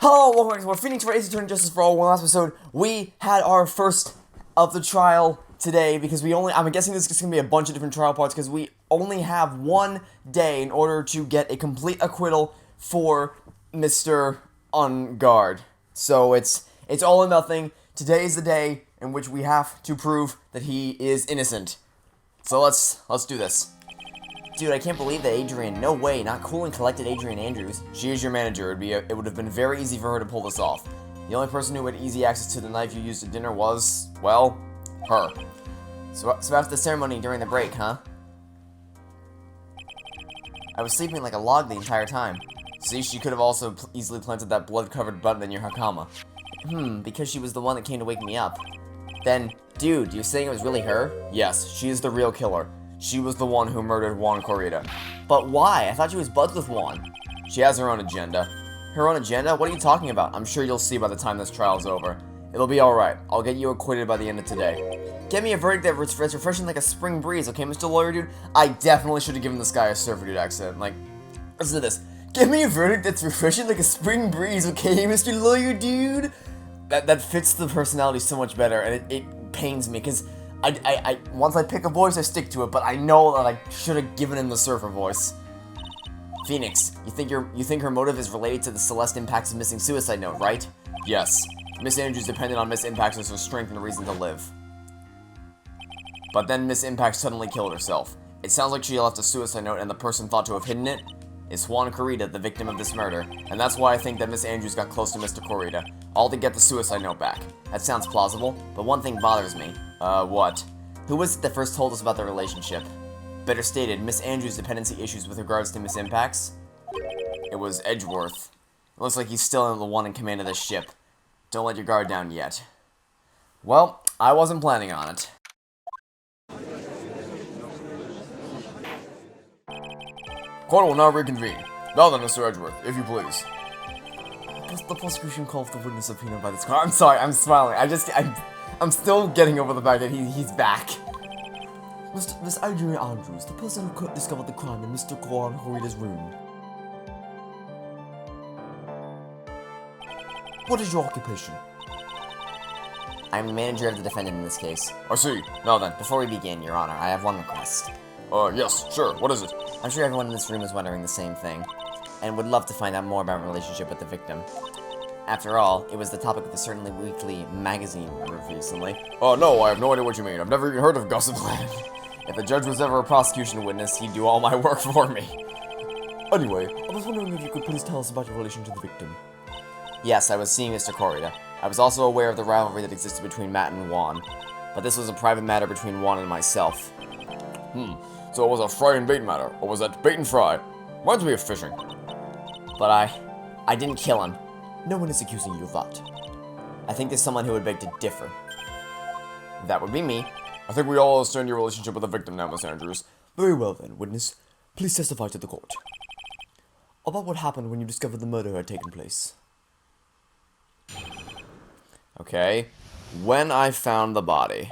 Hello, welcome back to Phoenix Wright, Attorney Justice for All. One last episode, we had our first of the trial today because I'm guessing this is going to be a bunch of different trial parts because we only have one day in order to get a complete acquittal for Mr. Unguard. So it's all or nothing. Today is the day in which we have to prove that he is innocent. So let's do this. Dude, I can't believe that Adrian, no way, not cool and collected Adrian Andrews. She is your manager, it would have been very easy for her to pull this off. The only person who had easy access to the knife you used at dinner was, well, her. So after the ceremony during the break, huh? I was sleeping like a log the entire time. See, she could have also easily planted that blood-covered button in your hakama. Because she was the one that came to wake me up. Then, dude, you're saying it was really her? Yes, she is the real killer. She was the one who murdered Juan Corrida. But why? I thought she was buds with Juan. She has her own agenda. Her own agenda? What are you talking about? I'm sure you'll see by the time this trial's over. It'll be alright. I'll get you acquitted by the end of today. Get me a verdict that's refreshing like a spring breeze, okay, Mr. Lawyer Dude? I definitely should have given this guy a surfer dude accent. Like, listen to this. Get me a verdict that's refreshing like a spring breeze, okay, Mr. Lawyer Dude? That fits the personality so much better, and it pains me, because once I pick a voice, I stick to it, but I know that I should have given him the surfer voice. Phoenix, you think her motive is related to the Celeste Impact's missing suicide note, right? Yes. Miss Andrews depended on Miss Impact as her strength and reason to live. But then Miss Impact suddenly killed herself. It sounds like she left a suicide note and the person thought to have hidden it is Juan Corrida, the victim of this murder, and that's why I think that Miss Andrews got close to Mr. Corrida, all to get the suicide note back. That sounds plausible, but one thing bothers me. What? Who was it that first told us about their relationship? Better stated, Miss Andrews' dependency issues with regards to Miss Impact's? It was Edgeworth. It looks like he's still the one in command of this ship. Don't let your guard down yet. Well, I wasn't planning on it. Court will now reconvene. Now then, Mr. Edgeworth, if you please. The prosecution called the witness subpoenaed by this court. I'm sorry, I'm smiling. I'm still getting over the fact that he's back. Miss Adrian Andrews, the person who discovered the crime in Mr. Juan Corrida's room. What is your occupation? I'm the manager of the defendant in this case. I see. Now then, before we begin, Your Honor, I have one request. Yes, sure. What is it? I'm sure everyone in this room is wondering the same thing, and would love to find out more about my relationship with the victim. After all, it was the topic of a Certainly Weekly magazine recently. Oh, no, I have no idea what you mean. I've never even heard of Gossip Land. If the judge was ever a prosecution witness, he'd do all my work for me. Anyway, I was wondering if you could please tell us about your relation to the victim. Yes, I was seeing Mr. Corrida. I was also aware of the rivalry that existed between Matt and Juan, but this was a private matter between Juan and myself. So it was a fry and bait matter, or was that bait and fry? Reminds me of fishing. But I didn't kill him. No one is accusing you of that. I think there's someone who would beg to differ. That would be me. I think we all understand your relationship with the victim now, Miss Andrews. Very well then, witness. Please testify to the court. About what happened when you discovered the murder had taken place. Okay. When I found the body.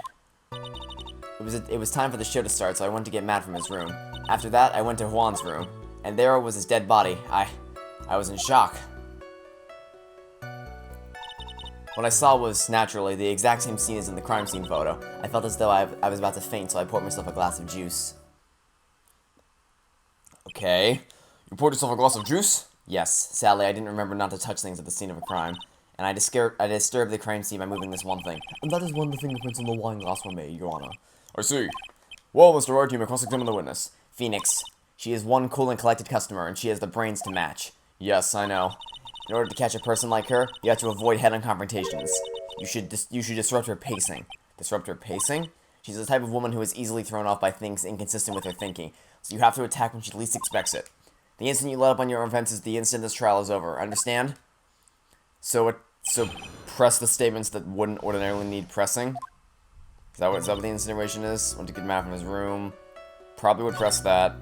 It was time for the show to start, so I went to get Matt from his room. After that, I went to Juan's room, and there was his dead body. I was in shock. What I saw was, naturally, the exact same scene as in the crime scene photo. I felt as though I was about to faint, so I poured myself a glass of juice. Okay. You poured yourself a glass of juice? Yes. Sadly, I didn't remember not to touch things at the scene of a crime. And I disturbed the crime scene by moving this one thing. And that is when the fingerprints on the wine glass were made, Your Honor. I see. Well, Mr. Wright, you may cross-examine the witness. Phoenix. She is one cool and collected customer, and she has the brains to match. Yes, I know. In order to catch a person like her, you have to avoid head-on confrontations. You should disrupt her pacing. Disrupt her pacing? She's the type of woman who is easily thrown off by things inconsistent with her thinking, so you have to attack when she least expects it. The instant you let up on your offense is the instant this trial is over. Understand? So press the statements that wouldn't ordinarily need pressing? Is that what the insinuation is? Went to get Matt from his room. Probably would press that.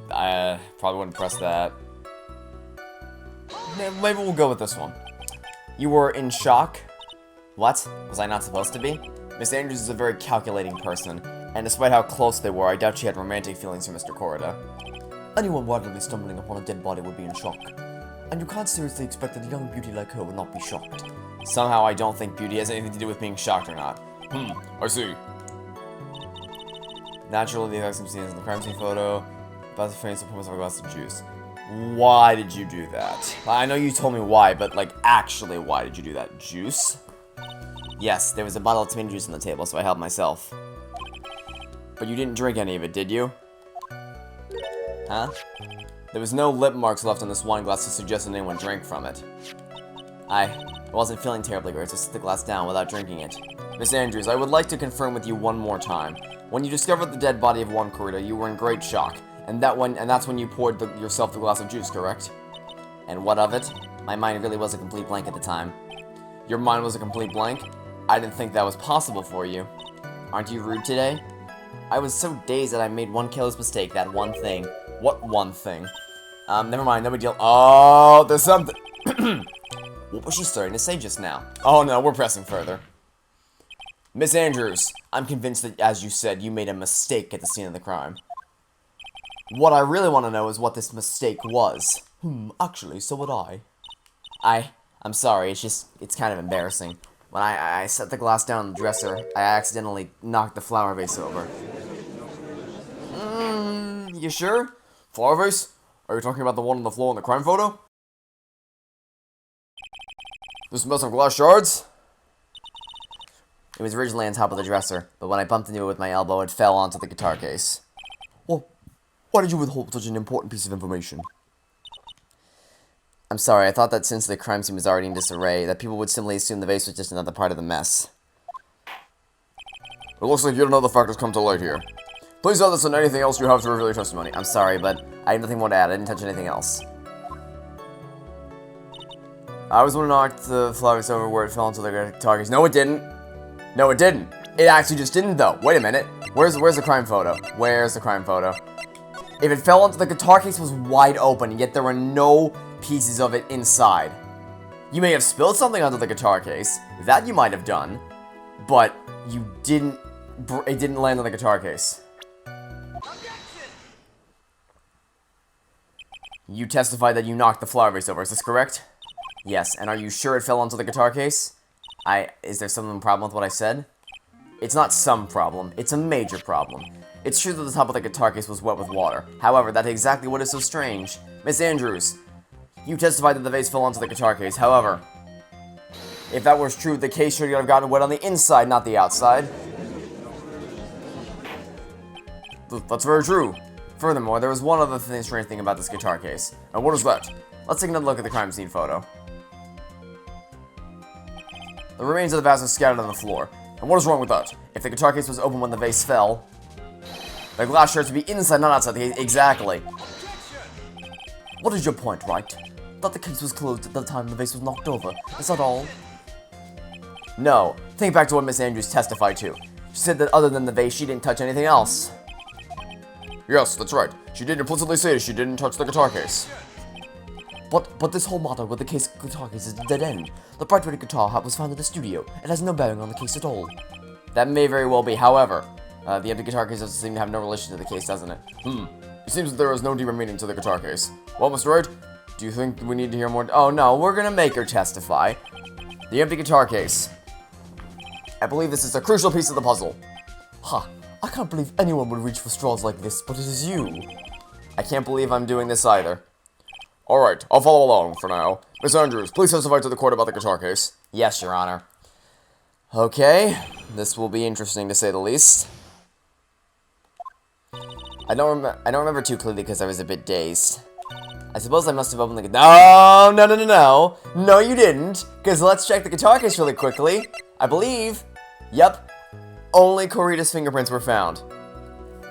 Probably wouldn't press that. Maybe we'll go with this one. You were in shock? What? Was I not supposed to be? Miss Andrews is a very calculating person, and despite how close they were, I doubt she had romantic feelings for Mr. Corrida. Anyone randomly stumbling upon a dead body would be in shock. And you can't seriously expect that a young beauty like her would not be shocked. Somehow I don't think beauty has anything to do with being shocked or not. I see. Naturally, the effects I'm seeing in the crime scene photo. About to face the promise of a glass of juice. Why did you do that? I know you told me why, but, like, actually, why did you do that? Juice? Yes, there was a bottle of tomato juice on the table, so I helped myself. But you didn't drink any of it, did you? Huh? There was no lip marks left on this wine glass to suggest that anyone drank from it. I wasn't feeling terribly great, so set the glass down without drinking it. Miss Andrews, I would like to confirm with you one more time. When you discovered the dead body of one Kurita, you were in great shock, and that's when you poured yourself the glass of juice, correct? And what of it? My mind really was a complete blank at the time. Your mind was a complete blank? I didn't think that was possible for you. Aren't you rude today? I was so dazed that I made one careless mistake, that one thing. What one thing? Never mind, no big deal. Oh, there's something. What was she starting to say just now? Oh no, we're pressing further. Miss Andrews, I'm convinced that, as you said, you made a mistake at the scene of the crime. What I really want to know is what this mistake was. Actually, so would I. I'm sorry, it's kind of embarrassing. When I set the glass down on the dresser, I accidentally knocked the flower vase over. You sure? Flower vase? Are you talking about the one on the floor in the crime photo? This mess of glass shards? It was originally on top of the dresser, but when I bumped into it with my elbow, it fell onto the guitar case. Well, why did you withhold such an important piece of information? I'm sorry, I thought that since the crime scene was already in disarray, that people would simply assume the vase was just another part of the mess. It looks like yet another fact has come to light here. Please add this and anything else you have to reveal your testimony. I'm sorry, but I have nothing more to add. I didn't touch anything else. I was the one who knocked the flowers over where it fell into the guitar case. No, it didn't. No, it didn't. It actually just didn't, though. Wait a minute. Where's the crime photo? Where's the crime photo? If it fell onto the guitar case, it was wide open, yet there were no pieces of it inside. You may have spilled something onto the guitar case. That you might have done. But you didn't... It didn't land on the guitar case. You testified that you knocked the flower vase over, is this correct? Yes, and are you sure it fell onto the guitar case? Is there some problem with what I said? It's not some problem, it's a major problem. It's true that the top of the guitar case was wet with water. However, that's exactly what is so strange. Miss Andrews, you testified that the vase fell onto the guitar case. However, if that was true, the case should have gotten wet on the inside, not the outside. That's very true. Furthermore, there was one other strange thing about this guitar case. And what is that? Let's take another look at the crime scene photo. The remains of the vase are scattered on the floor. And what is wrong with that? If the guitar case was open when the vase fell, the glass shards would be inside, not outside the case. Exactly. What is your point, Wright? That the case was closed at the time the vase was knocked over. Is that all? No. Think back to what Miss Andrews testified to. She said that other than the vase, she didn't touch anything else. Yes, that's right. She did implicitly say she didn't touch the guitar case. But this whole matter with the guitar case is a dead end. The bright red guitar was found in the studio. It has no bearing on the case at all. That may very well be. However, the empty guitar case doesn't seem to have no relation to the case, doesn't it? It seems that there is no deeper meaning to the guitar case. Well, Mr. Wright, do you think we need to hear more? Oh no, we're gonna make her testify. The empty guitar case. I believe this is a crucial piece of the puzzle. Ha! I can't believe anyone would reach for straws like this, but it is you. I can't believe I'm doing this either. Alright, I'll follow along for now. Miss Andrews, please testify to the court about the guitar case. Yes, Your Honor. Okay, this will be interesting to say the least. I don't remember too clearly because I was a bit dazed. I suppose I must have opened the guitar. No. No, you didn't. Because let's check the guitar case really quickly. I believe. Yep. Only Kurita's fingerprints were found.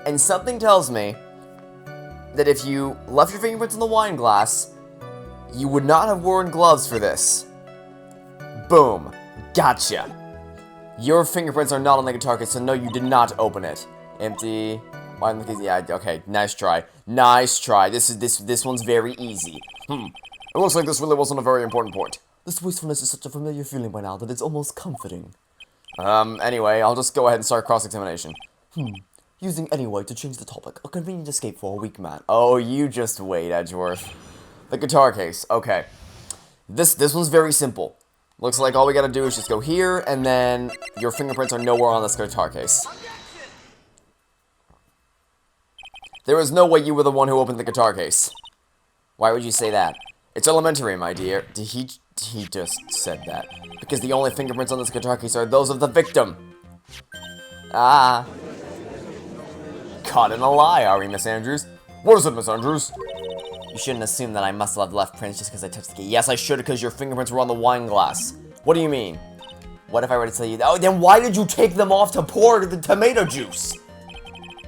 And something tells me that if you left your fingerprints in the wine glass, you would not have worn gloves for this. Boom. Gotcha. Your fingerprints are not on the guitar case, so no, you did not open it. Empty. Wine case. Yeah, okay. Nice try. Nice try. This one's very easy. It looks like this really wasn't a very important point. This wistfulness is such a familiar feeling by now that it's almost comforting. Anyway, I'll just go ahead and start cross-examination. Using any way to change the topic. A convenient escape for a weak man. Oh, you just wait, Edgeworth. The guitar case. Okay. This one's very simple. Looks like all we gotta do is just go here, and then your fingerprints are nowhere on this guitar case. There is no way you were the one who opened the guitar case. Why would you say that? It's elementary, my dear. He just said that. Because the only fingerprints on this guitar case are those of the victim. Ah. Caught in a lie, are we, Miss Andrews? What is it, Miss Andrews? You shouldn't assume that I must have left prints just because I touched the key. Yes, I should, because your fingerprints were on the wine glass. What do you mean? What if I were to tell you that? Oh, then why did you take them off to pour the tomato juice?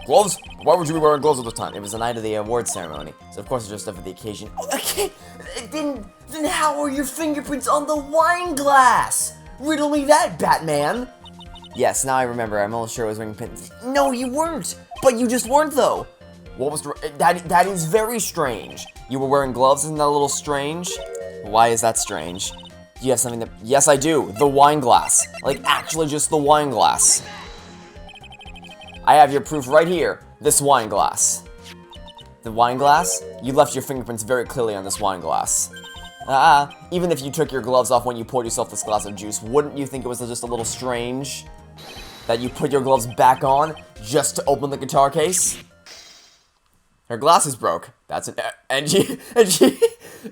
Gloves? Why would you be wearing gloves at this time? It was the night of the award ceremony, so of course I dressed up for the occasion. Oh, okay. Then how are your fingerprints on the wine glass? Riddle me that, Batman. Yes, now I remember. I'm almost sure I was wearing pins. No, you weren't. But you just weren't, though. What was that is very strange. You were wearing gloves, isn't that a little strange? Why is that strange? Do you have something that... Yes, I do. The wine glass. Like, actually just the wine glass. I have your proof right here. This wine glass. The wine glass? You left your fingerprints very clearly on this wine glass. Even if you took your gloves off when you poured yourself this glass of juice, wouldn't you think it was just a little strange that you put your gloves back on just to open the guitar case? Her glasses broke. That's an... And she...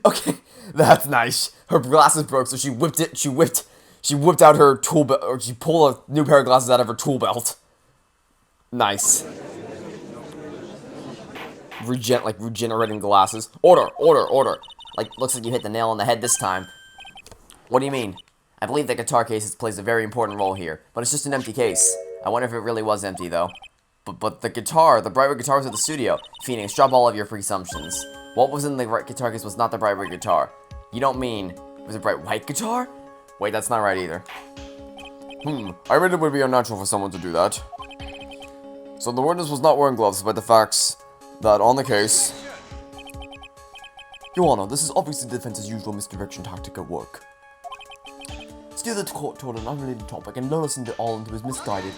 Okay, that's nice. Her glasses broke, so she whipped out her tool belt, or she pulled a new pair of glasses out of her tool belt. Nice. Regenerating glasses. Order. Like, looks like you hit the nail on the head this time. What do you mean? I believe the guitar case plays a very important role here, but it's just an empty case. I wonder if it really was empty, though. But the bright red guitar was at the studio. Phoenix, drop all of your presumptions. What was in the guitar case was not the bright red guitar. You don't mean it was a bright white guitar? Wait, that's not right either. I read it would be unnatural for someone to do that. So the witness was not wearing gloves, despite the facts that on the case... Your Honor, this is obviously the defense's usual misdirection tactic at work. Steer the court toward an unrelated topic and lure us into his misguided...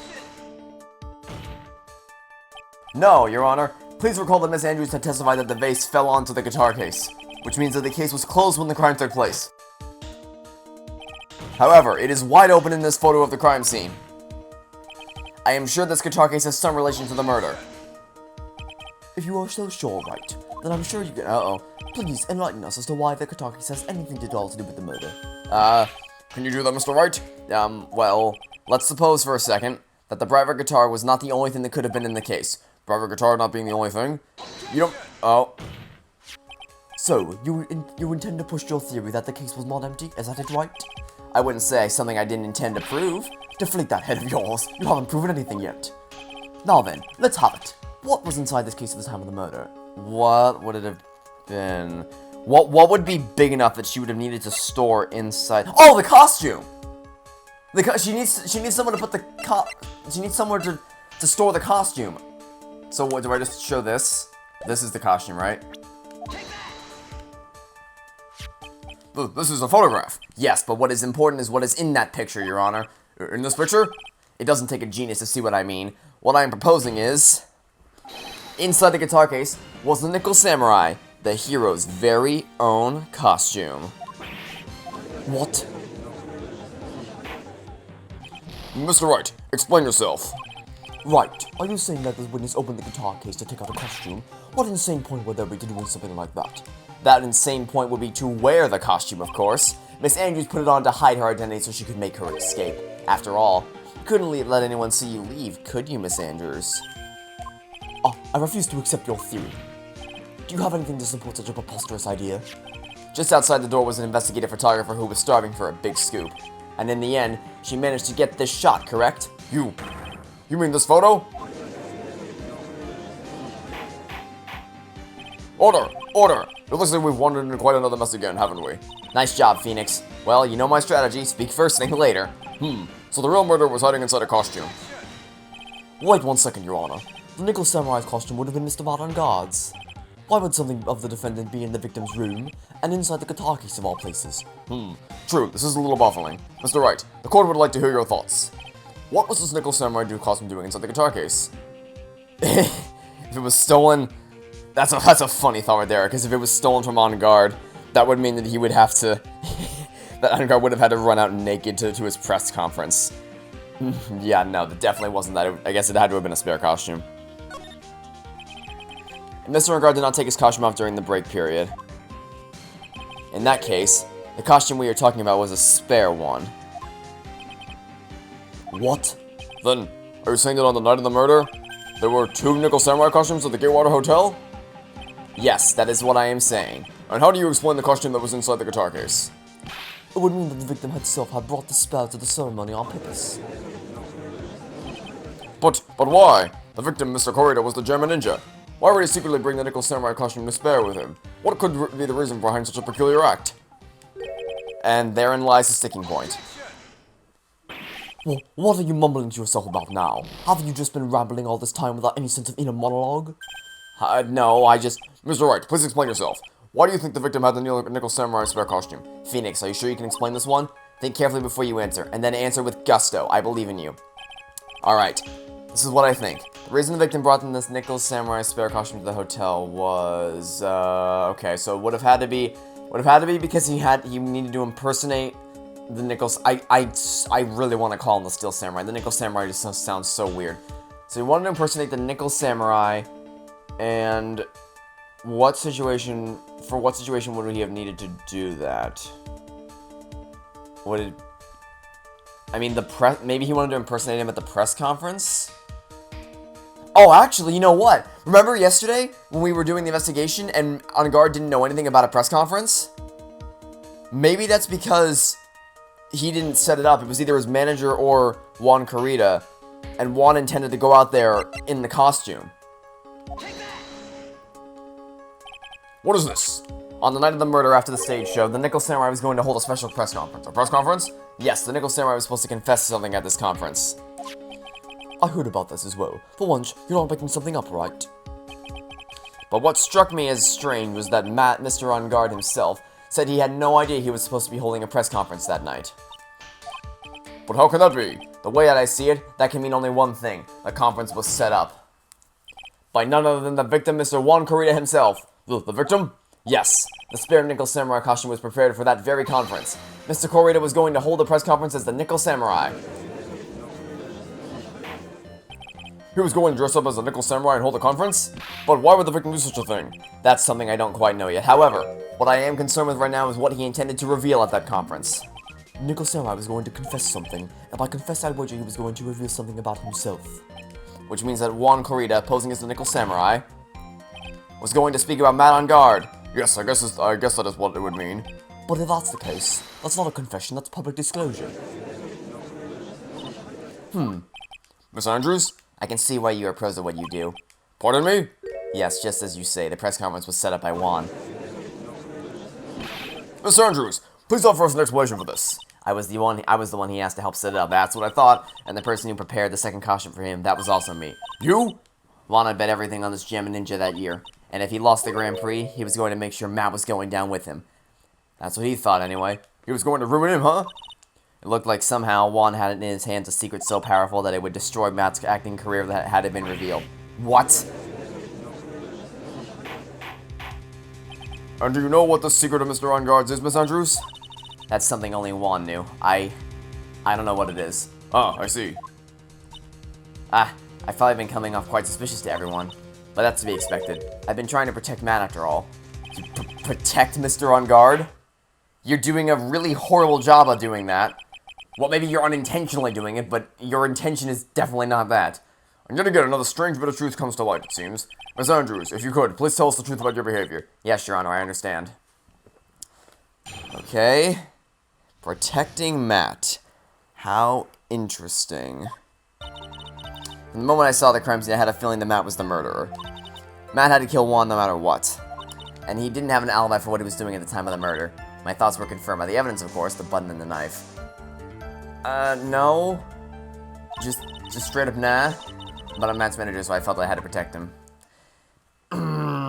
No, Your Honor. Please recall that Miss Andrews had testified that the vase fell onto the guitar case, which means that the case was closed when the crime took place. However, it is wide open in this photo of the crime scene. I am sure this guitar case has some relation to the murder. If you are so sure, Wright, then I'm sure you can... Please enlighten us as to why the guitar case has anything at all to do with the murder. Can you do that, Mr. Wright? Well, let's suppose for a second that the bright red guitar was not the only thing that could have been in the case. Private guitar not being the only thing? You don't... Oh. So, you intend to push your theory that the case was not empty? Is that it, right? I wouldn't say something I didn't intend to prove. Deflate that head of yours. You haven't proven anything yet. Now then, let's have it. What was inside this case at the time of the murder? What would it have been? What would be big enough that she would have needed to store inside? Oh, the costume! She needs someone to put the she needs somewhere to store the costume. So what, do I just show this? This is the costume, right? This is a photograph. Yes, but what is important is what is in that picture, Your Honor. In this picture? It doesn't take a genius to see what I mean. What I am proposing is... Inside the guitar case was the Nickel Samurai, the hero's very own costume. What? Mr. Wright, explain yourself. Right, are you saying that the witness opened the guitar case to take out a costume? What insane point would there be to doing something like that? That insane point would be to wear the costume, of course. Miss Andrews put it on to hide her identity so she could make her escape. After all, you couldn't let anyone see you leave, could you, Miss Andrews? I refuse to accept your theory. Do you have anything to support such a preposterous idea? Just outside the door was an investigative photographer who was starving for a big scoop. And in the end, she managed to get this shot, correct? You mean this photo? Order! It looks like we've wandered into quite another mess again, haven't we? Nice job, Phoenix. Well, you know my strategy. Speak first, think later. So the real murderer was hiding inside a costume. Wait 1 second, Your Honor. The Nickel Samurai's costume would have been Mr. Modern Guard's. Why would something of the defendant be in the victim's room, and inside the guitar case of all places? True, this is a little baffling. Mr. Wright, the court would like to hear your thoughts. What was this Nickel Samurai costume doing inside the guitar case? If it was stolen... That's a funny thought right there, because if it was stolen from On Guard, that would mean that he would have to... that On Guard would have had to run out naked to his press conference. Yeah, no, that definitely wasn't that. I guess it had to have been a spare costume. Mr. On Guard did not take his costume off during the break period. In that case, the costume we are talking about was a spare one. What? Then, are you saying that on the night of the murder, there were 2 Nickel Samurai costumes at the Gatewater Hotel? Yes, that is what I am saying. And how do you explain the costume that was inside the guitar case? It would mean that the victim herself had brought the spell to the ceremony on purpose. But why? The victim, Mr. Corrida, was the German ninja. Why would he secretly bring the Nickel Samurai costume to spare with him? What could be the reason behind such a peculiar act? And therein lies the sticking point. Well, what are you mumbling to yourself about now? Haven't you just been rambling all this time without any sense of inner monologue? No, I just... Mr. Wright, please explain yourself. Why do you think the victim had the Nickel Samurai spare costume? Phoenix, are you sure you can explain this one? Think carefully before you answer, and then answer with gusto. I believe in you. Alright, this is what I think. The reason the victim brought in this Nickel Samurai spare costume to the hotel was... okay, so it would have had to be because he needed to impersonate the Nickel... I really want to call him the Steel Samurai. The Nickel Samurai just sounds so weird. So he wanted to impersonate the Nickel Samurai, and... For what situation would he have needed to do that? Maybe he wanted to impersonate him at the press conference? Oh, actually, you know what? Remember yesterday when we were doing the investigation and On Guard didn't know anything about a press conference? Maybe that's because he didn't set it up. It was either his manager or Juan Corrida, and Juan intended to go out there in the costume. What is this? On the night of the murder after the stage show, the Nickel Samurai was going to hold a special press conference. A press conference? Yes, the Nickel Samurai was supposed to confess something at this conference. I heard about this as well. For once, you're not making something up, right? But what struck me as strange was that Mr. On Guard himself, said he had no idea he was supposed to be holding a press conference that night. But how can that be? The way that I see it, that can mean only one thing. The conference was set up by none other than the victim, Mr. Juan Corrida himself. The victim? Yes, the spare Nickel Samurai costume was prepared for that very conference. Mr. Corrida was going to hold a press conference as the Nickel Samurai. He was going to dress up as a Nickel Samurai and hold a conference? But why would the victim do such a thing? That's something I don't quite know yet. However, what I am concerned with right now is what he intended to reveal at that conference. Nickel Samurai was going to confess something, and by confess I wager he was going to reveal something about himself. Which means that Juan Corrida, posing as the Nickel Samurai, was going to speak about Matt On Guard. Yes, I guess that is what it would mean. But if that's the case, that's not a confession, that's public disclosure. Miss Andrews? I can see why you are pros at what you do. Pardon me? Yes, just as you say, the press conference was set up by Juan. Miss Andrews, please offer us an explanation for this. I was the one he asked to help set it up, that's what I thought, and the person who prepared the second costume for him, that was also me. You? Juan had bet everything on this Gem Ninja that year, and if he lost the Grand Prix, he was going to make sure Matt was going down with him. That's what he thought, anyway. He was going to ruin him, huh? It looked like somehow Juan had in his hands a secret so powerful that it would destroy Matt's acting career had it been revealed. What? And do you know what the secret of Mr. On Guard's is, Miss Andrews? That's something only Juan knew. I don't know what it is. Ah, I see. I've probably been coming off quite suspicious to everyone, but that's to be expected. I've been trying to protect Matt after all. Protect Mr. On Guard? You're doing a really horrible job of doing that. Well, maybe you're unintentionally doing it, but your intention is definitely not that. And yet again, another strange bit of truth comes to light, it seems. Miss Andrews, if you could, please tell us the truth about your behavior. Yes, Your Honor, I understand. Okay. Protecting Matt. How interesting. From the moment I saw the crime scene, I had a feeling that Matt was the murderer. Matt had to kill Juan no matter what. And he didn't have an alibi for what he was doing at the time of the murder. My thoughts were confirmed by the evidence, of course, the button and the knife. No. Just straight up nah. But I'm Matt's manager, so I felt I had to protect him.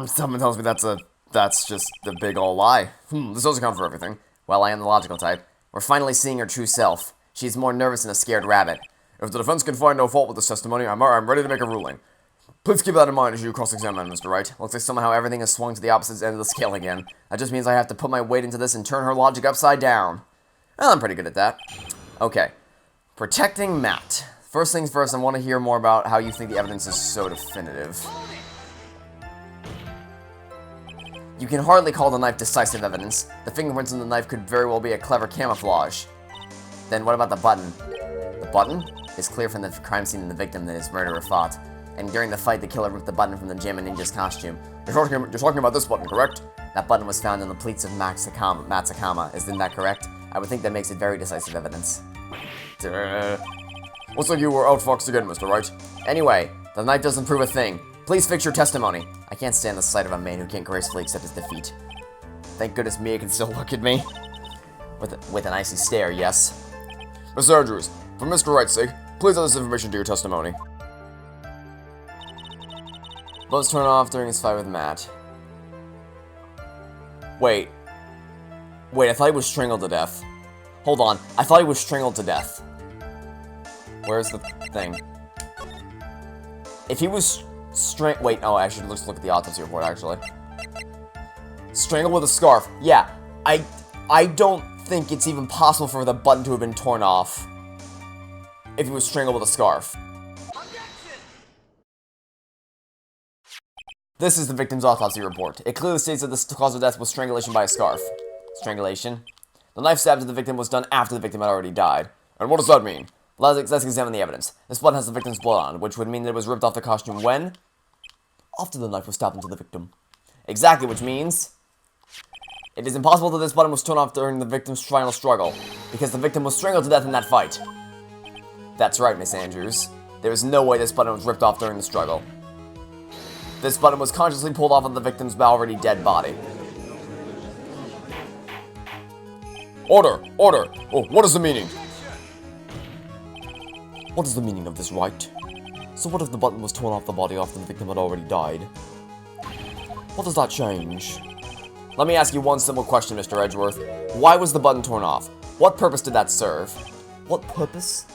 Someone tells me that's just a big ol' lie. This does account for everything. Well, I am the logical type. We're finally seeing her true self. She's more nervous than a scared rabbit. If the defense can find no fault with this testimony, I'm ready to make a ruling. Please keep that in mind as you cross-examine, Mr. Wright. Looks like somehow everything has swung to the opposite end of the scale again. That just means I have to put my weight into this and turn her logic upside down. Well, I'm pretty good at that. Okay. Protecting Matt. First things first, I want to hear more about how you think the evidence is so definitive. You can hardly call the knife decisive evidence. The fingerprints on the knife could very well be a clever camouflage. Then what about the button? The button? It's clear from the crime scene and the victim that his murderer fought. And during the fight, the killer ripped the button from the Jammin' Ninja's costume. You're talking about this button, correct? That button was found in the pleats of Matt Sakama. Isn't that correct? I would think that makes it very decisive evidence. Looks like you were outfoxed again, Mr. Wright. Anyway, the knife doesn't prove a thing. Please fix your testimony. I can't stand the sight of a man who can't gracefully accept his defeat. Thank goodness Mia can still look at me. With an icy stare, yes. Mr. Andrews, for Mr. Wright's sake, please add this information to your testimony. Bones turned off during his fight with Matt. Wait, I thought he was strangled to death. Hold on, I thought he was strangled to death. Where's the thing? If he was wait, oh, actually, let's look at the autopsy report, actually. Strangled with a scarf. Yeah, I don't think it's even possible for the button to have been torn off if he was strangled with a scarf. This is the victim's autopsy report. It clearly states that the cause of death was strangulation by a scarf. Strangulation. The knife stab to the victim was done after the victim had already died. And what does that mean? Let's examine the evidence. This button has the victim's blood on, which would mean that it was ripped off the costume when? After the knife was stabbed into the victim. Exactly, which means it is impossible that this button was torn off during the victim's final struggle, because the victim was strangled to death in that fight. That's right, Miss Andrews. There is no way this button was ripped off during the struggle. This button was consciously pulled off of the victim's already dead body. Order! Order! Oh, what is the meaning? What is the meaning of this, Wright? So what if the button was torn off the body after the victim had already died? What does that change? Let me ask you one simple question, Mr. Edgeworth. Why was the button torn off? What purpose did that serve? What purpose?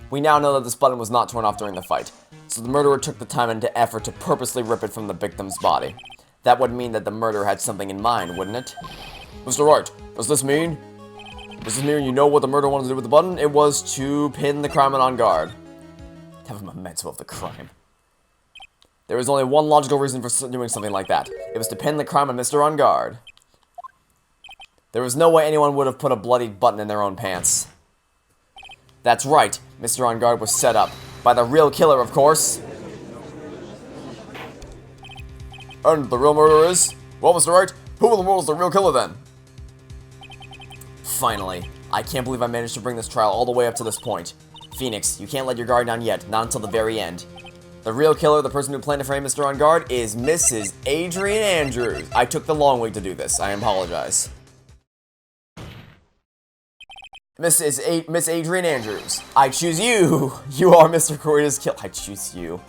We now know that this button was not torn off during the fight, so the murderer took the time and effort to purposely rip it from the victim's body. That would mean that the murderer had something in mind, wouldn't it? Mr. Wright, does this mean you know what the murderer wanted to do with the button? It was to pin the criminal on guard. Have a memento of the crime. There was only one logical reason for doing something like that. It was to pin the crime on Mr. On Guard. There was no way anyone would have put a bloody button in their own pants. That's right, Mr. On Guard was set up. By the real killer, of course. And the real murderer is? Well, Mr. Wright, who in the world is the real killer then? Finally. I can't believe I managed to bring this trial all the way up to this point. Phoenix, you can't let your guard down yet, not until the very end. The real killer, the person who planned to frame Mr. On Guard, is Mrs. Adrian Andrews. I took the long way to do this. I apologize. Miss Adrian Andrews. I choose you. You are Mr. Corrida's killer. I choose you.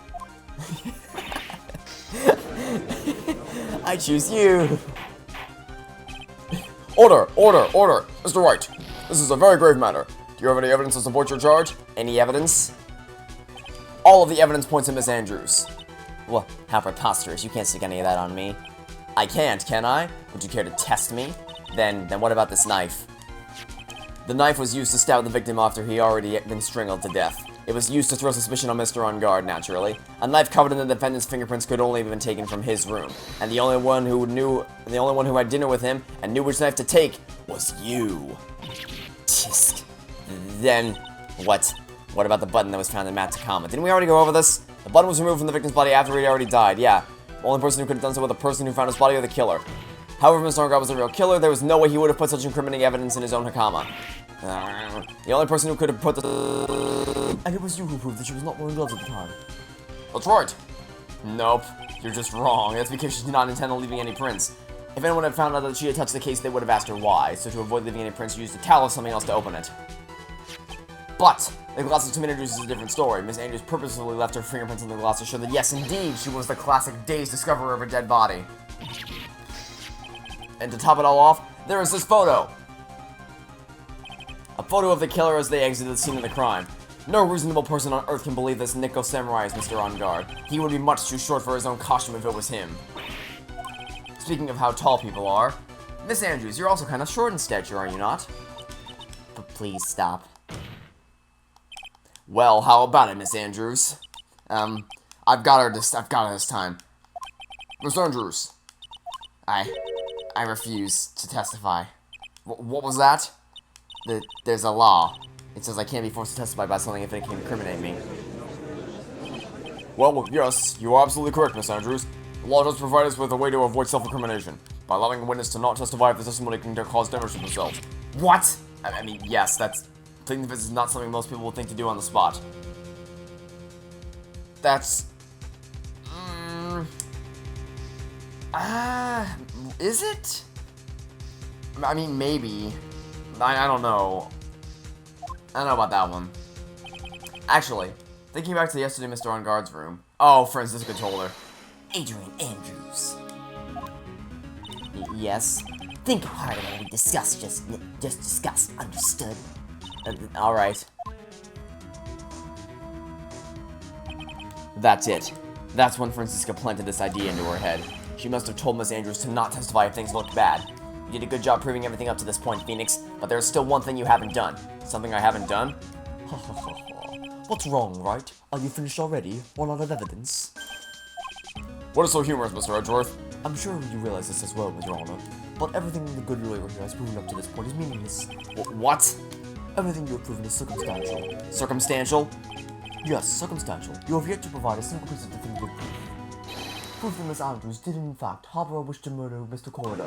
I choose you. Order! Order! Order! Mr. Wright, this is a very grave matter. Do you have any evidence to support your charge? Any evidence? All of the evidence points to Miss Andrews. Well, how preposterous. You can't stick any of that on me. I can't, can I? Would you care to test me? Then what about this knife? The knife was used to stab the victim after he already been strangled to death. It was used to throw suspicion on Mr. On Guard, naturally. A knife covered in the defendant's fingerprints could only have been taken from his room. And the only one who had dinner with him and knew which knife to take was you. Tisk. Then, what? What about the button that was found in Matt Sakama? Didn't we already go over this? The button was removed from the victim's body after he had already died, yeah. The only person who could have done so was the person who found his body or the killer. However, Mr. On Guard was the real killer. There was no way he would have put such incriminating evidence in his own Hakama. The only person who could have put the... And it was you who proved that she was not wearing gloves at the time. That's right. Nope, you're just wrong. That's because she did not intend on leaving any prints. If anyone had found out that she had touched the case, they would have asked her why. So to avoid leaving any prints, she used a towel or something else to open it. But the glass of tomatoes is a different story. Miss Andrews purposefully left her fingerprints on the glass to show that yes, indeed, she was the classic dazed discoverer of a dead body. And to top it all off, there is this photo. A photo of the killer as they exited the scene of the crime. No reasonable person on Earth can believe this Nico Samurai is Mr. On Guard. He would be much too short for his own costume if it was him. Speaking of how tall people are, Miss Andrews, you're also kind of short in stature, are you not? But please stop. Well, how about it, Miss Andrews? I've got her this time. Miss Andrews. I refuse to testify. What was that? There's a law. It says I can't be forced to testify about something if it can incriminate me. Well, yes, you are absolutely correct, Miss Andrews. The law does provide us with a way to avoid self-incrimination, by allowing a witness to not testify if the testimony can cause damage to themselves. What? I mean, yes, I think this is not something most people would think to do on the spot. That's... is it? I mean, maybe. I don't know. I don't know about that one. Actually, thinking back to yesterday Mr. On Guard's room. Oh, Francisca told her. Adrian Andrews. Yes? Think harder than we discussed, just discussed, understood? Alright. That's it. That's when Francisca planted this idea into her head. She must have told Miss Andrews to not testify if things looked bad. You did a good job proving everything up to this point, Phoenix, but there's still one thing you haven't done. Something I haven't done? Ha ha ha ha. What's wrong, Wright? Are you finished already? One out of evidence? What is so humorous, Mr. Edgeworth? I'm sure you realize this as well, Your Honor, but everything the good lawyer here has proven up to this point is meaningless. What? Everything you have proven is circumstantial. Circumstantial? Yes, circumstantial. You have yet to provide a single piece of definitive proof. Proof that Miss Andrews did in fact harbor a wish to murder Mr. Corridor.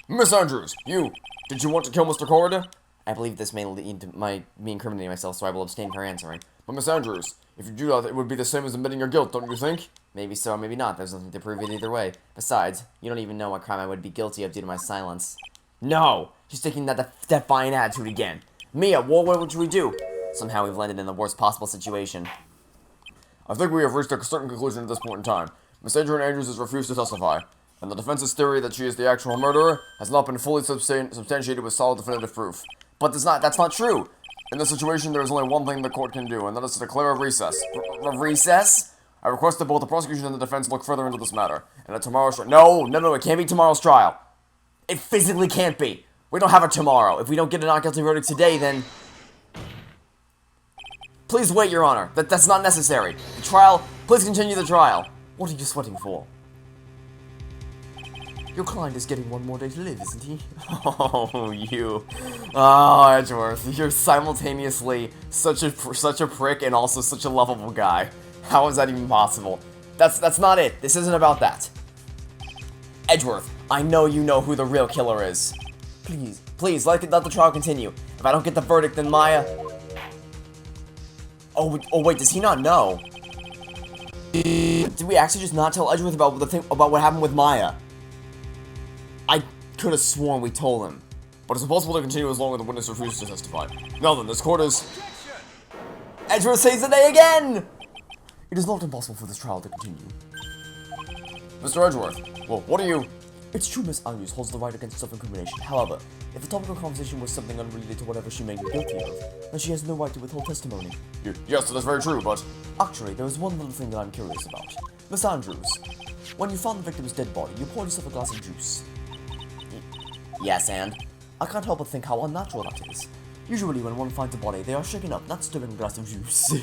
Miss Andrews, did you want to kill Mr. Corridor? I believe this may lead to me incriminating myself, so I will abstain from answering. But Miss Andrews, if you do that, it would be the same as admitting your guilt, don't you think? Maybe so, maybe not. There's nothing to prove it either way. Besides, you don't even know what crime I would be guilty of due to my silence. No! She's taking that defiant attitude again. Mia, what would we do? Somehow we've landed in the worst possible situation. I think we have reached a certain conclusion at this point in time. Miss Adrian Andrews has refused to testify, and the defense's theory that she is the actual murderer has not been fully substantiated with solid definitive proof. But that's not true! In this situation, there is only one thing the court can do, and that is to declare a recess. A recess? I request that both the prosecution and the defense look further into this matter, and at tomorrow's trial— No, it can't be tomorrow's trial! It physically can't be! We don't have a tomorrow. If we don't get a not guilty verdict today, then... Please wait, Your Honor. That's not necessary. The trial... Please continue the trial. What are you sweating for? Your client is getting one more day to live, isn't he? Oh, you. Oh, Edgeworth. You're simultaneously such a prick and also such a lovable guy. How is that even possible? That's not it. This isn't about that. Edgeworth, I know you know who the real killer is. Please, let the trial continue. If I don't get the verdict, then Maya... Oh wait, does he not know? Did we actually just not tell Edgeworth about what happened with Maya? I could have sworn we told him. But it's impossible to continue as long as the witness refuses to testify. Now then, this court is... Edgeworth saves the day again! It is not impossible for this trial to continue. Mr. Edgeworth, well, what are you... It's true Miss Andrews holds the right against self-incrimination. However, if the topic of conversation was something unrelated to whatever she may be guilty of, then she has no right to withhold testimony. Yes, that is very true, but... Actually, there is one little thing that I'm curious about. Miss Andrews, when you found the victim's dead body, you poured yourself a glass of juice. Yes, and? I can't help but think how unnatural that is. Usually when one finds a body, they are shaken up, not stirring a glass of juice.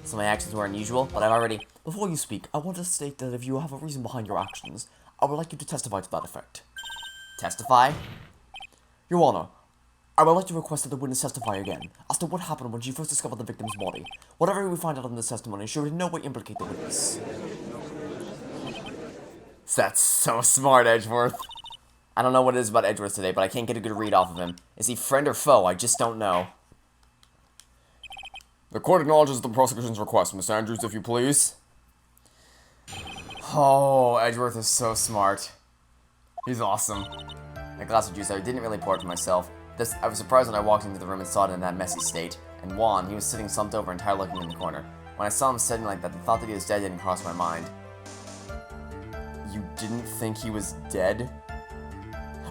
So my actions were unusual, but I've already... Before you speak, I want to state that if you have a reason behind your actions, I would like you to testify to that effect. Testify? Your Honor, I would like to request that the witness testify again, as to what happened when she first discovered the victim's body. Whatever we find out in this testimony should in no way implicate the witness. That's so smart, Edgeworth. I don't know what it is about Edgeworth today, but I can't get a good read off of him. Is he friend or foe? I just don't know. The court acknowledges the prosecution's request, Miss Andrews, if you please. Oh, Edgeworth is so smart. He's awesome. That glass of juice, I didn't really pour it for myself. I was surprised when I walked into the room and saw it in that messy state. And Juan, he was sitting slumped over and tired looking in the corner. When I saw him sitting like that, the thought that he was dead didn't cross my mind. You didn't think he was dead?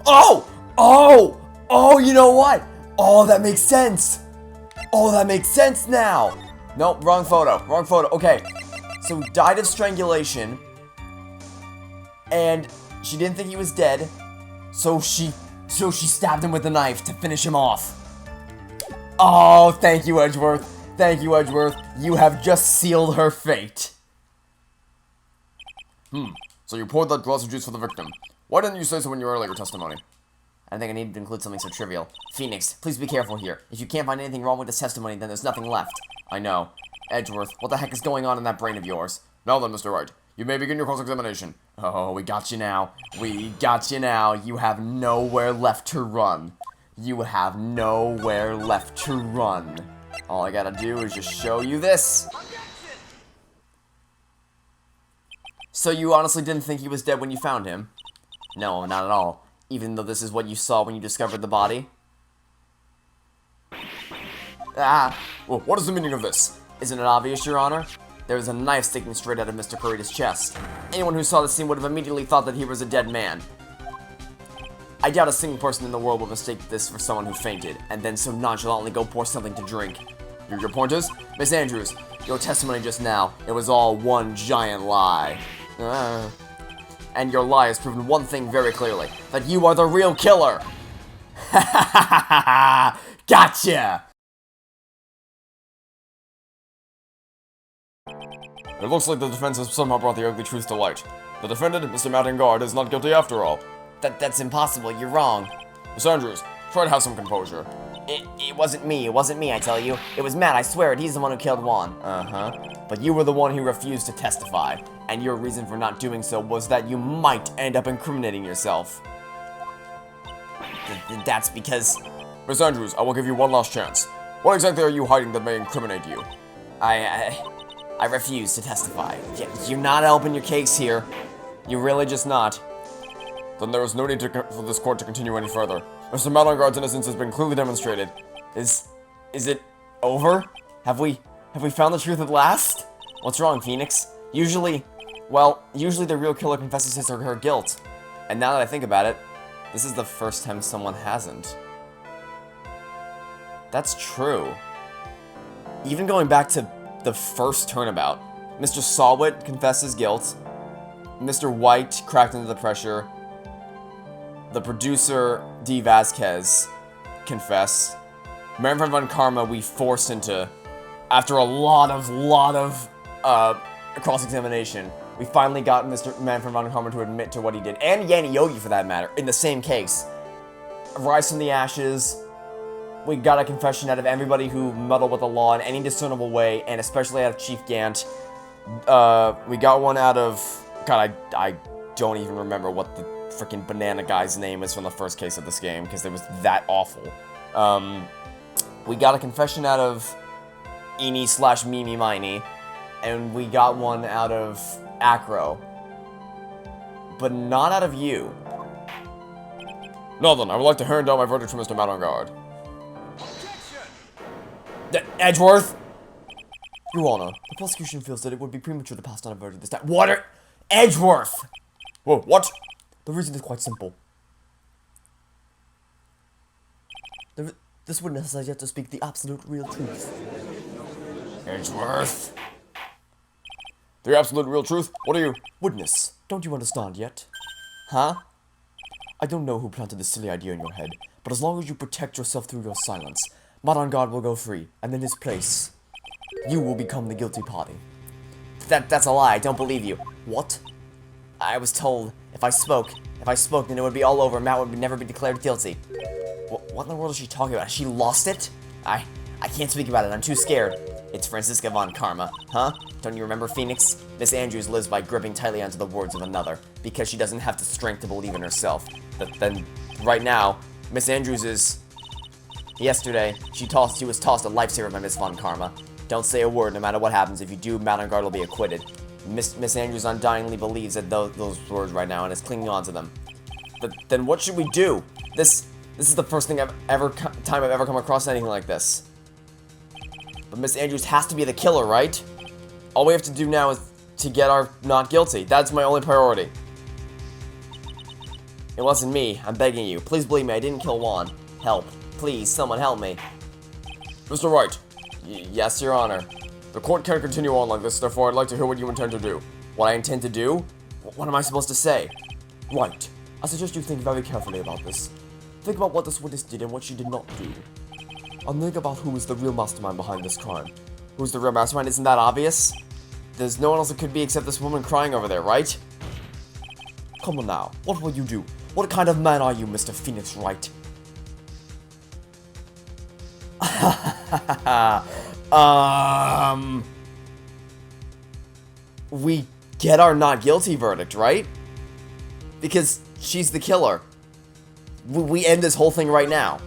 Oh! Oh! Oh, you know what? Oh, that makes sense. Oh, that makes sense now. Nope, wrong photo. Wrong photo. Okay. So, died of strangulation. And she didn't think he was dead. So she stabbed him with a knife to finish him off. Oh, thank you, Edgeworth. Thank you, Edgeworth. You have just sealed her fate. So you poured that glass of juice for the victim. Why didn't you say so in your earlier testimony? I think I needed to include something so trivial. Phoenix, please be careful here. If you can't find anything wrong with this testimony, then there's nothing left. I know. Edgeworth, what the heck is going on in that brain of yours? Now then, Mr. Wright, you may begin your cross-examination. Oh, we got you now. We got you now. You have nowhere left to run. You have nowhere left to run. All I gotta do is just show you this. So you honestly didn't think he was dead when you found him? No, not at all. Even though this is what you saw when you discovered the body? Ah! Well, what is the meaning of this? Isn't it obvious, Your Honor? There was a knife sticking straight out of Mr. Kurita's chest. Anyone who saw the scene would have immediately thought that he was a dead man. I doubt a single person in the world would mistake this for someone who fainted, and then so nonchalantly go pour something to drink. Your point is? Miss Andrews, your testimony just now, it was all one giant lie. And your lie has proven one thing very clearly, that you are the real killer! Ha ha ha ha ha! Gotcha! It looks like the defense has somehow brought the ugly truth to light. The defendant, Mr. Mattengard, is not guilty after all. That's impossible, you're wrong. Miss Andrews, try to have some composure. It wasn't me, I tell you. It was Matt, I swear it, he's the one who killed Juan. But you were the one who refused to testify, and your reason for not doing so was that you might end up incriminating yourself. That's because... Miss Andrews, I will give you one last chance. What exactly are you hiding that may incriminate you? I refuse to testify. You're not helping your case here. You're really just not. Then there is no need for this court to continue any further. Mr. Mattengard's innocence has been clearly demonstrated. Is it over? Have we found the truth at last? What's wrong, Phoenix? Usually the real killer confesses his or her guilt. And now that I think about it, this is the first time someone hasn't. That's true. Even going back to the first Turnabout, Mr. Sawwit confessed his guilt. Mr. White cracked under the pressure. The producer, D. Vasquez, confessed. Manfred von Karma we forced into, after a lot of cross-examination, we finally got Mr. Manfred von Karma to admit to what he did, and Yanni Yogi for that matter, in the same case. Rise from the ashes, we got a confession out of everybody who meddled with the law in any discernible way, and especially out of Chief Gant. We got one out of, God, I don't even remember what the freaking banana guy's name is from the first case of this game, because it was that awful. We got a confession out of Eenie/Mimi Miney, and we got one out of Acro. But not out of you. Now then, I would like to hand down my verdict to Mr. Mattengard. Edgeworth? Your Honor, the prosecution feels that it would be premature to pass down a verdict this time. What Edgeworth! Whoa, what? The reason is quite simple. This witness has yet to speak the absolute real truth. Edgeworth? The absolute real truth? What are you? Witness, don't you understand yet? Huh? I don't know who planted this silly idea in your head, but as long as you protect yourself through your silence, Mattengard will go free, and in his place, you will become the guilty party. That's a lie, I don't believe you. What? I was told if I spoke, then it would be all over and Matt would never be declared guilty. What in the world is she talking about? Has she lost it? I can't speak about it, I'm too scared. It's Franziska von Karma, huh? Don't you remember, Phoenix? Miss Andrews lives by gripping tightly onto the words of another, because she doesn't have the strength to believe in herself. But then, right now, Miss Andrews is... Yesterday, she was tossed a lifesaver by Miss von Karma. Don't say a word, no matter what happens. If you do, Mattengard will be acquitted. Miss Andrews undyingly believes that those words right now and is clinging on to them. But then what should we do? This is the first time I've ever come across anything like this. But Miss Andrews has to be the killer, right? All we have to do now is to get our not guilty. That's my only priority. It wasn't me. I'm begging you. Please believe me, I didn't kill Juan. Help. Please, someone help me. Mr. Wright, Yes, Your Honor. the court can't continue on like this, therefore I'd like to hear what you intend to do. What I intend to do? What am I supposed to say? Right. I suggest you think very carefully about this. Think about what this witness did and what she did not do. And think about who is the real mastermind behind this crime. Who's the real mastermind? Isn't that obvious? There's no one else it could be except this woman crying over there, right? Come on now, what will you do? What kind of man are you, Mr. Phoenix Wright? We get our not guilty verdict, right? Because she's the killer. We end this whole thing right now.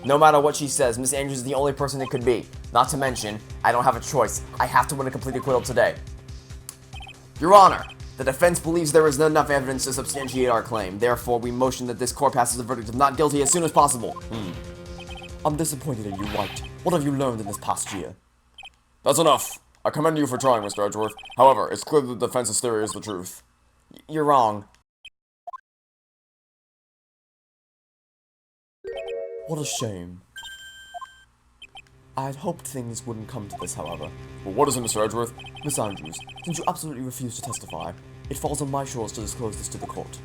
No matter what she says, Miss Andrews is the only person it could be. Not to mention, I don't have a choice. I have to win a complete acquittal today. Your Honor, the defense believes there is not enough evidence to substantiate our claim. Therefore, we motion that this court passes a verdict of not guilty as soon as possible. I'm disappointed in you, Wright. What have you learned in this past year? That's enough. I commend you for trying, Mr. Edgeworth. However, it's clear that the defense's theory is the truth. You're wrong. What a shame. I had hoped things wouldn't come to this, however. Well, what is it, Mr. Edgeworth? Miss Andrews, since you absolutely refuse to testify, it falls on my shoulders to disclose this to the court.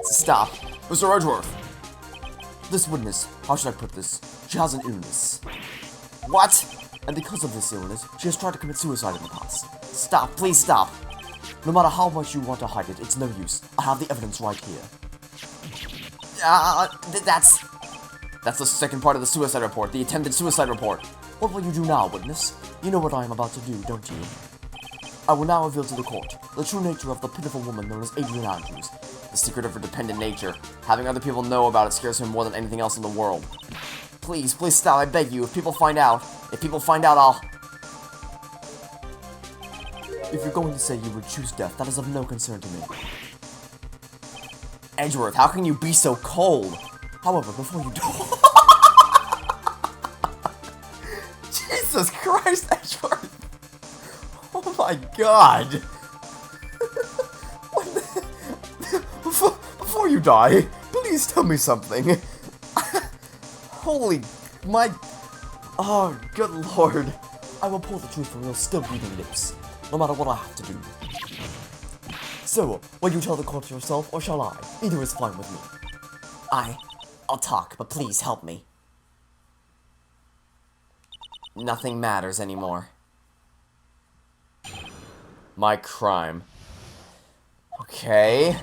Stop. Mr. Edgeworth! This witness, how should I put this? She has an illness. What? And because of this illness, she has tried to commit suicide in the past. Stop. Please stop. No matter how much you want to hide it, it's no use. I have the evidence right here. That's the second part of the suicide report, the attempted suicide report. What will you do now, witness? You know what I am about to do, don't you? I will now reveal to the court the true nature of the pitiful woman known as Adrian Andrews. The secret of her dependent nature. Having other people know about it scares her more than anything else in the world. Please, please stop, I beg you. If people find out, I'll... If you're going to say you would choose death, that is of no concern to me. Edgeworth, how can you be so cold? However, before you do... Jesus Christ, Edgeworth! Oh my god! Before you die, please tell me something. Holy... my... Oh, good lord. I will pull the truth from your still bleeding lips, no matter what I have to do. So, will you tell the court yourself, or shall I? Either is fine with me. I'll talk, but please help me. Nothing matters anymore. My crime. Okay.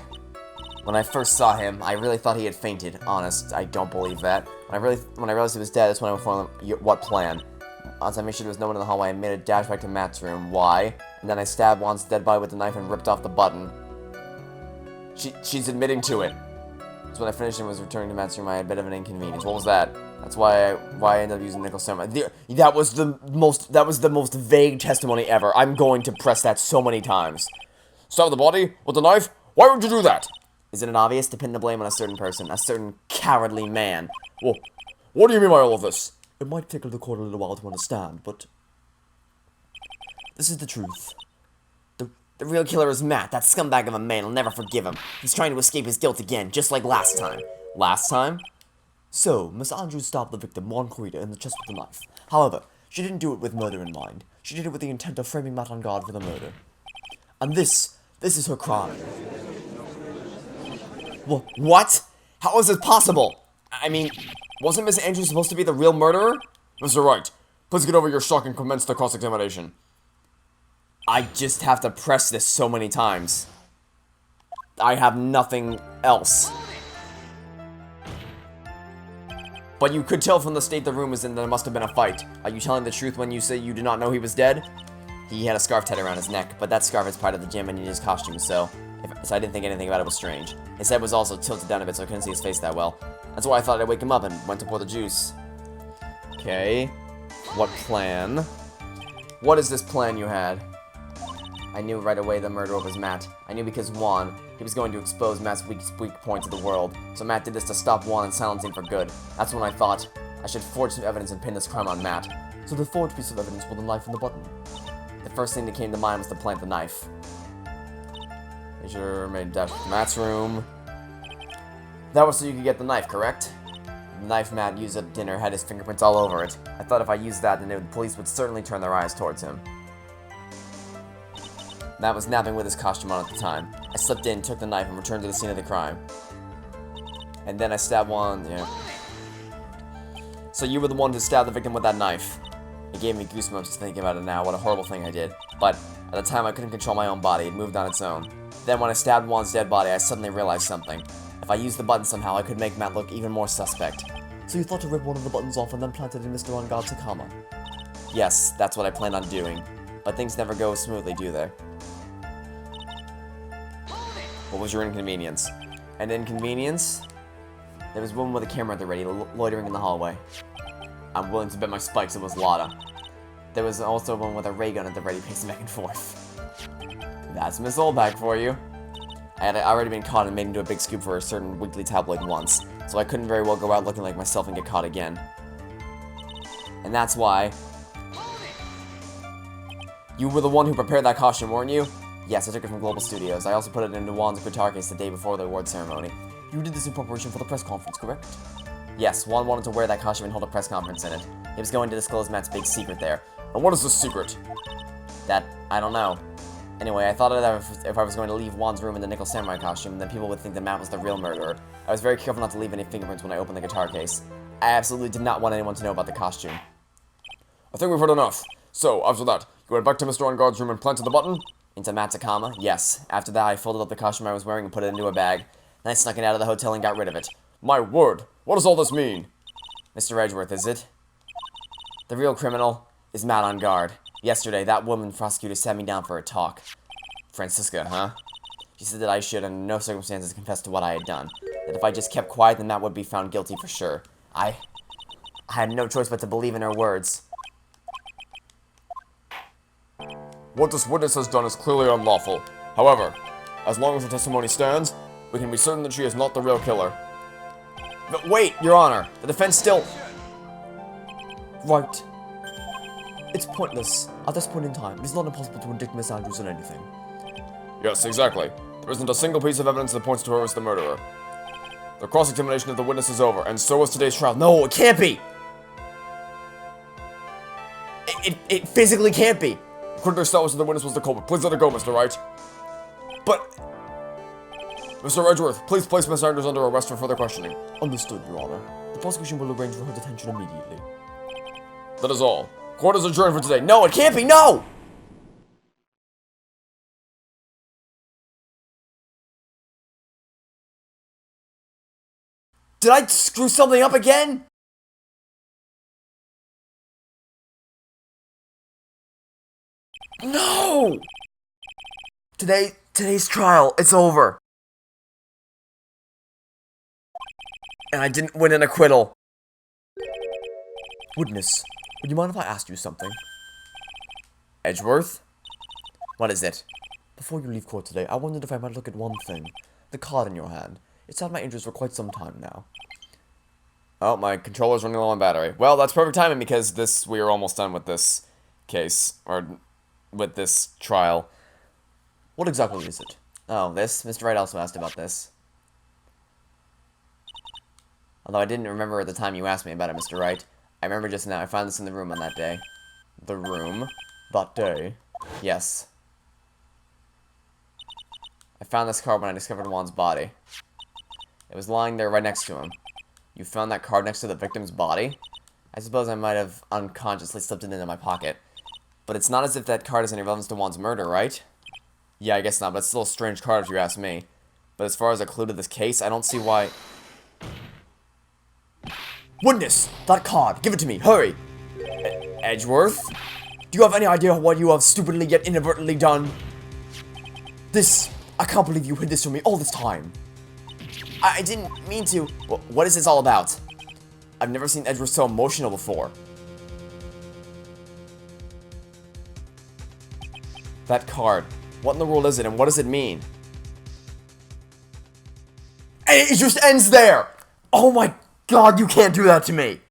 When I first saw him, I really thought he had fainted. Honest, I don't believe that. When I realized he was dead, that's when I informed him what plan. Once I made sure there was no one in the hallway, I made a dash back to Matt's room. Why? And then I stabbed Juan's dead body with the knife and ripped off the button. She's admitting to it. So when I finished and was returning to Matt's room, I had a bit of an inconvenience. What was that? That's why I ended up using nickel ceramic. That was the most vague testimony ever. I'm going to press that so many times. Stab the body with the knife? Why would you do that? Isn't it obvious to pin the blame on a certain person, a certain cowardly man? Well, what do you mean by all of this? It might take the court a little while to understand, but... this is the truth. The real killer is Matt, that scumbag of a man. I'll never forgive him. He's trying to escape his guilt again, just like last time. Last time? So, Miss Andrews stabbed the victim, Juan Corrida, in the chest with a knife. However, she didn't do it with murder in mind. She did it with the intent of framing Matt on guard for the murder. And this is her crime. What? How is this possible? I mean, wasn't Miss Andrews supposed to be the real murderer? Mr. Wright, please get over your shock and commence the cross-examination. I just have to press this so many times. I have nothing else. But you could tell from the state the room was in that there must have been a fight. Are you telling the truth when you say you did not know he was dead? He had a scarf tied around his neck, but that scarf is part of the gym and in his costume, so I didn't think anything about it was strange. His head was also tilted down a bit, so I couldn't see his face that well. That's why I thought I'd wake him up and went to pour the juice. Okay. What plan? What is this plan you had? I knew right away the murderer was Matt. I knew because Juan, he was going to expose Matt's weak point to the world. So Matt did this to stop Juan and silence him for good. That's when I thought I should forge some evidence and pin this crime on Matt. So the forged piece of evidence was the knife and the button. The first thing that came to mind was to plant the knife. Major made dash to Matt's room. That was so you could get the knife, correct? The knife Matt used at dinner had his fingerprints all over it. I thought if I used that, then the police would certainly turn their eyes towards him. Matt was napping with his costume on at the time. I slipped in, took the knife, and returned to the scene of the crime. And then I stabbed one, yeah. So you were the one to stab the victim with that knife. It gave me goosebumps just thinking about it now, what a horrible thing I did. But at the time I couldn't control my own body, it moved on its own. Then when I stabbed Juan's dead body, I suddenly realized something. If I used the button somehow, I could make Matt look even more suspect. So you thought to rip one of the buttons off and then plant it in Mr. Ungod's Hakama? Yes, that's what I planned on doing. But things never go smoothly, do they? What was your inconvenience? An inconvenience? There was a woman with a camera at the ready, loitering in the hallway. I'm willing to bet my spikes it was Lotta. There was also one with a ray gun at the ready, pacing back and forth. That's Miss Oldback for you. I had already been caught and made into a big scoop for a certain weekly tabloid once, so I couldn't very well go out looking like myself and get caught again. And that's why... You were the one who prepared that costume, weren't you? Yes, I took it from Global Studios. I also put it into Juan's guitar case the day before the award ceremony. You did this in preparation for the press conference, correct? Yes, Juan wanted to wear that costume and hold a press conference in it. He was going to disclose Matt's big secret there. And what is the secret? That, I don't know. Anyway, I thought that if I was going to leave Juan's room in the Nickel Samurai costume, then people would think that Matt was the real murderer. I was very careful not to leave any fingerprints when I opened the guitar case. I absolutely did not want anyone to know about the costume. I think we've heard enough. So, after that, you went back to Mr. Unguard's room and planted the button? Into Matt's Hakama? Yes. After that, I folded up the costume I was wearing and put it into a bag. Then I snuck it out of the hotel and got rid of it. My word! What does all this mean? Mr. Edgeworth, is it? The real criminal is Matt on guard. Yesterday, that woman prosecutor sat me down for a talk. Francisca, huh? She said that I should, under no circumstances, confess to what I had done. That if I just kept quiet, then Matt would be found guilty for sure. I had no choice but to believe in her words. What this witness has done is clearly unlawful. However, as long as her testimony stands, we can be certain that she is not the real killer. But wait, Your Honor! The defense still... Right. It's pointless. At this point in time, it is not impossible to indict Miss Andrews on anything. Yes, exactly. There isn't a single piece of evidence that points to her as the murderer. The cross-examination of the witness is over, and so is today's trial. No, it can't be! It physically can't be! According to establish that the witness was the culprit. Please let her go, Mr. Wright. But... Mr. Edgeworth, please place Miss Andrews under arrest for further questioning. Understood, Your Honor. The prosecution will arrange for her detention immediately. That is all. Court is adjourned for today. No, it can't be! No! Did I screw something up again? No! Today's trial, it's over. And I didn't win an acquittal. Witness, would you mind if I asked you something? Edgeworth? What is it? Before you leave court today, I wondered if I might look at one thing. The card in your hand. It's had my interest for quite some time now. Oh, my controller's running low on battery. Well, that's perfect timing because we are almost done with this case, or with this trial. What exactly is it? Oh, this? Mr. Wright also asked about this. Although I didn't remember at the time you asked me about it, Mr. Wright. I remember just now. I found this in the room on that day. The room? That day? Yes. I found this card when I discovered Juan's body. It was lying there right next to him. You found that card next to the victim's body? I suppose I might have unconsciously slipped it into my pocket. But it's not as if that card is any relevance to Juan's murder, right? Yeah, I guess not, but it's still a strange card if you ask me. But as far as a clue to this case, I don't see why... Witness! That card! Give it to me! Hurry! Edgeworth? Do you have any idea what you have stupidly yet inadvertently done? This... I can't believe you hid this from me all this time. I didn't mean to. What is this all about? I've never seen Edgeworth so emotional before. That card. What in the world is it, and what does it mean? And it just ends there! Oh my god, you can't do that to me!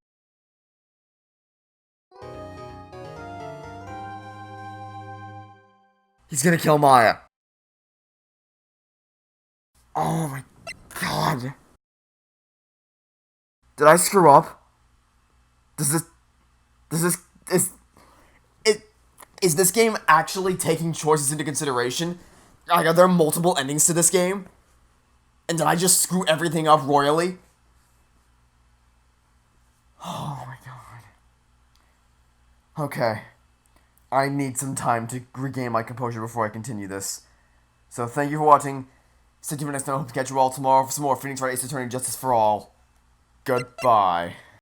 He's gonna kill Maya. Oh my god. Did I screw up? Does this, is this game actually taking choices into consideration? Like, are there multiple endings to this game? And did I just screw everything up royally? Oh my god. Okay. I need some time to regain my composure before I continue this. So thank you for watching. Stay tuned for next time. I hope to catch you all tomorrow for some more Phoenix Wright Ace Attorney Justice for All. Goodbye.